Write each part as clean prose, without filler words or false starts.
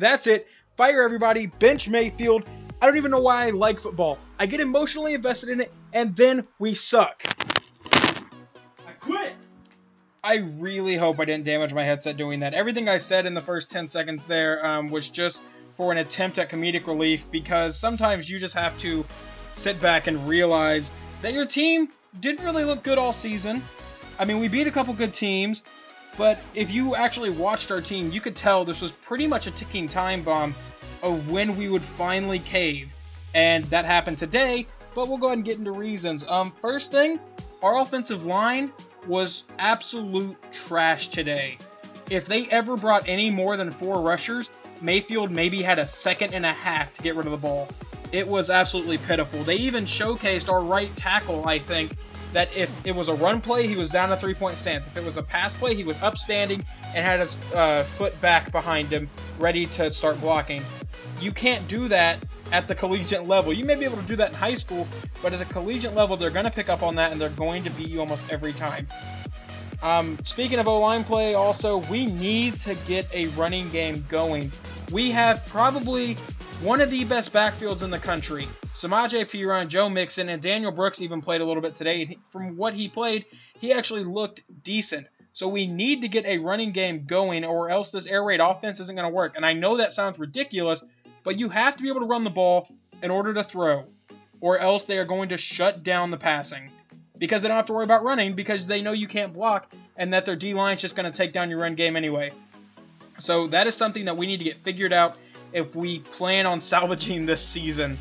That's it. Fire everybody. Bench Mayfield. I don't even know why I like football. I get emotionally invested in it, and then we suck. I quit. I really hope I didn't damage my headset doing that. Everything I said in the first 10 seconds there was just for an attempt at comedic relief, because sometimes you just have to sit back and realize that your team didn't really look good all season. I mean, we beat a couple good teams, but if you actually watched our team, you could tell this was pretty much a ticking time bomb of when we would finally cave. And that happened today, but we'll go ahead and get into reasons. First thing, our offensive line was absolute trash today. If they ever brought any more than 4 rushers, Mayfield maybe had a second and a half to get rid of the ball. It was absolutely pitiful. They even showcased our right tackle, I think, that if it was a run play, he was down a 3-point stance. If it was a pass play, he was upstanding and had his foot back behind him, ready to start blocking. You can't do that at the collegiate level. You may be able to do that in high school, but at the collegiate level, they're going to pick up on that, and they're going to beat you almost every time. Speaking of O-line play, also, we need to get a running game going. We have probably one of the best backfields in the country. Samaje Perine, Joe Mixon, and Daniel Brooks even played a little bit today. From what he played, he actually looked decent. So we need to get a running game going, or else this air raid offense isn't going to work. And I know that sounds ridiculous, but you have to be able to run the ball in order to throw, or else they are going to shut down the passing. Because they don't have to worry about running, because they know you can't block, and that their D-line is just going to take down your run game anyway. So that is something that we need to get figured out if we plan on salvaging this season.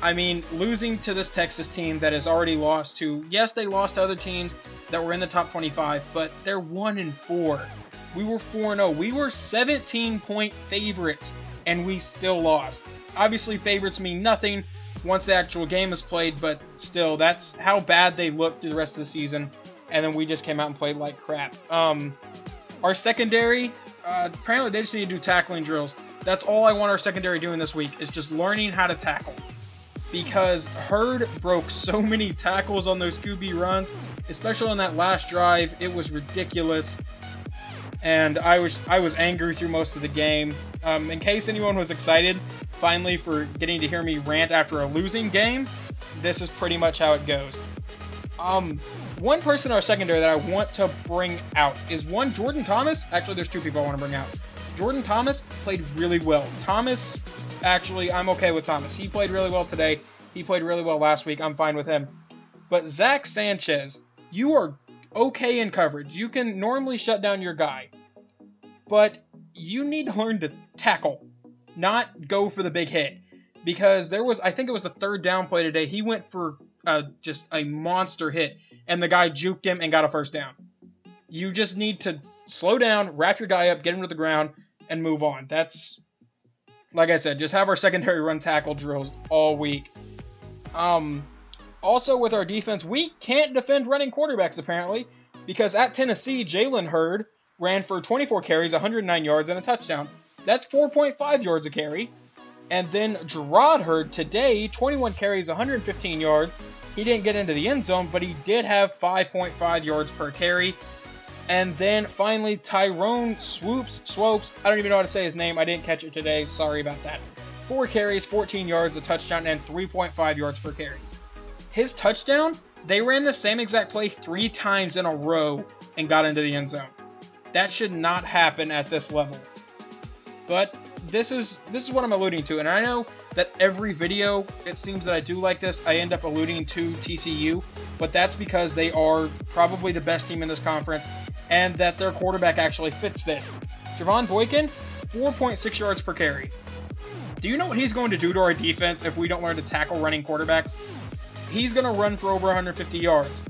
I mean, losing to this Texas team that has already lost to, yes, they lost to other teams that were in the top 25, but they're 1-4. We were 4-0. We were 17-point favorites, and we still lost. Obviously, favorites mean nothing once the actual game is played, but still, that's how bad they looked through the rest of the season, and then we just came out and played like crap. Our secondary, apparently they just need to do tackling drills. That's all I want our secondary doing this week, is just learning how to tackle. Because Hurd broke so many tackles on those QB runs, especially on that last drive. It was ridiculous. And I was angry through most of the game. In case anyone was excited, finally, for getting to hear me rant after a losing game, this is pretty much how it goes. One person in our secondary that I want to bring out is one Jordan Thomas. Actually, there's 2 people I want to bring out. Jordan Thomas played really well. Thomas, actually, I'm okay with Thomas. He played really well today. He played really well last week. I'm fine with him. But Zach Sanchez, you are okay in coverage. You can normally shut down your guy. But you need to learn to tackle, not go for the big hit. Because there was, I think it was the 3rd down play today, he went for just a monster hit, and the guy juked him and got a 1st down. You just need to slow down, wrap your guy up, get him to the ground, and move on. That's, like I said, just have our secondary run tackle drills all week. Also, with our defense, we can't defend running quarterbacks, apparently, because at Tennessee, Jalen Hurd ran for 24 carries, 109 yards, and a touchdown. That's 4.5 yards a carry. And then Gerard Hurd today, 21 carries, 115 yards. He didn't get into the end zone, but he did have 5.5 yards per carry. And then finally, Tyrone Swopes, I don't even know how to say his name. I didn't catch it today. Sorry about that. 4 carries, 14 yards, a touchdown, and 3.5 yards per carry. His touchdown, they ran the same exact play 3 times in a row and got into the end zone. That should not happen at this level. But this is what I'm alluding to. And I know that every video, it seems that I do like this, I end up alluding to TCU. But that's because they are probably the best team in this conference, and that their quarterback actually fits this. Javon Boykin, 4.6 yards per carry. Do you know what he's going to do to our defense if we don't learn to tackle running quarterbacks? He's going to run for over 150 yards.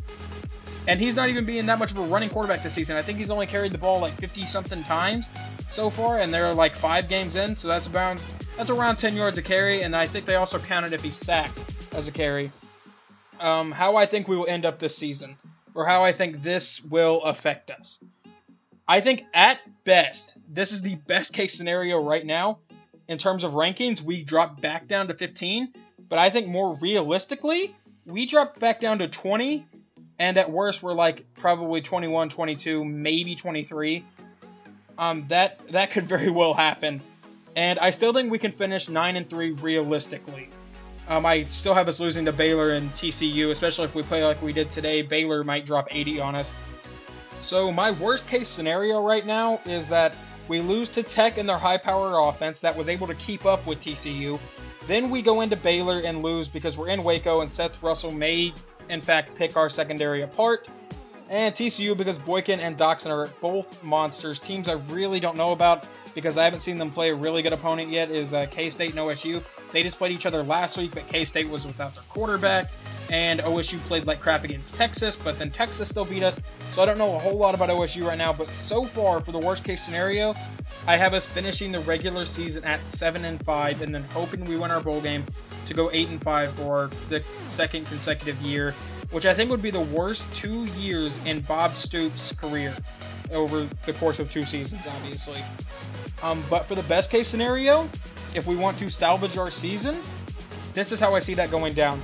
And he's not even being that much of a running quarterback this season. I think he's only carried the ball like 50-something times so far, and they're like 5 games in, so that's around 10 yards a carry, and I think they also counted if he's sacked as a carry. How I think we will end up this season, or how I think this will affect us. I think at best, this is the best case scenario right now. In terms of rankings, we drop back down to 15, but I think more realistically, we drop back down to 20, and at worst, we're like probably 21, 22, maybe 23. That could very well happen. And I still think we can finish 9-3 realistically. I still have us losing to Baylor and TCU, especially if we play like we did today. Baylor might drop 80 on us. So my worst case scenario right now is that we lose to Tech in their high-powered offense that was able to keep up with TCU. Then we go into Baylor and lose because we're in Waco and Seth Russell may, in fact, pick our secondary apart. And TCU because Boykin and Doxson are both monsters. Teams I really don't know about because I haven't seen them play a really good opponent yet is K-State and OSU. They just played each other last week, but K-State was without their quarterback. And OSU played like crap against Texas, but then Texas still beat us. So I don't know a whole lot about OSU right now, but so far, for the worst case scenario, I have us finishing the regular season at 7-5 and then hoping we win our bowl game to go 8-5 for the second consecutive year, which I think would be the worst 2 years in Bob Stoops' career over the course of 2 seasons, obviously. But for the best case scenario, if we want to salvage our season, this is how I see that going down.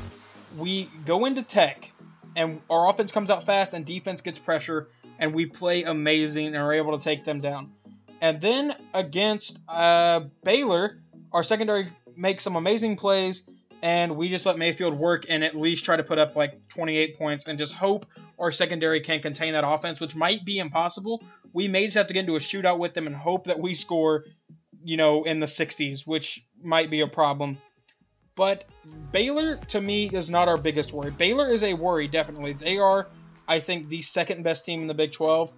We go into Tech, and our offense comes out fast, and defense gets pressure, and we play amazing and are able to take them down. And then against Baylor, our secondary makes some amazing plays, and we just let Mayfield work and at least try to put up like 28 points and just hope our secondary can contain that offense, which might be impossible. We may just have to get into a shootout with them and hope that we score, in the 60s, which might be a problem. But Baylor, to me, is not our biggest worry. Baylor is a worry, definitely. They are, I think, the second best team in the Big 12.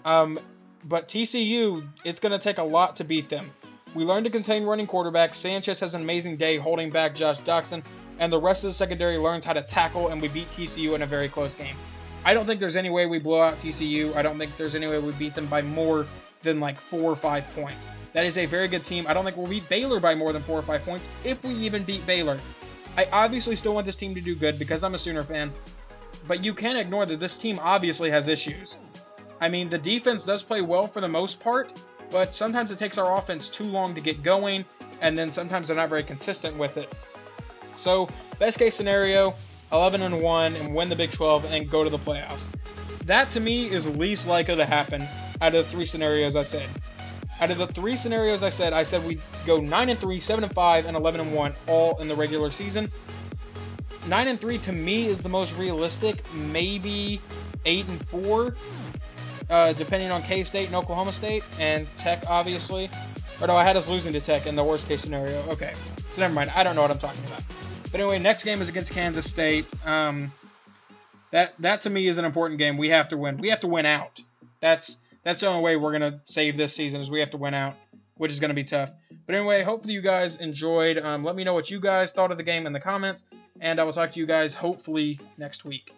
But TCU, it's going to take a lot to beat them. We learned to contain running quarterbacks. Sanchez has an amazing day holding back Josh Doxson. And the rest of the secondary learns how to tackle, and we beat TCU in a very close game. I don't think there's any way we blow out TCU. I don't think there's any way we beat them by more than like 4 or 5 points. That is a very good team. I don't think we'll beat Baylor by more than 4 or 5 points, if we even beat Baylor. I obviously still want this team to do good because I'm a Sooner fan, but you can't ignore that this team obviously has issues. I mean, the defense does play well for the most part, but sometimes it takes our offense too long to get going, and then sometimes they're not very consistent with it. So, best case scenario, 11-1 and win the Big 12 and go to the playoffs. That, to me, is least likely to happen out of the 3 scenarios I said. Out of the 3 scenarios I said we'd go 9-3, 7-5, and 11-1 all in the regular season. 9-3 to me is the most realistic. Maybe 8-4, depending on K-State and Oklahoma State, and Tech, obviously. Or no, I had us losing to Tech in the worst case scenario. Okay, so never mind. I don't know what I'm talking about. But anyway, next game is against Kansas State. That to me is an important game. We have to win. We have to win out. That's the only way we're going to save this season is we have to win out, which is going to be tough. But anyway, hopefully you guys enjoyed. Let me know what you guys thought of the game in the comments, and I will talk to you guys hopefully next week.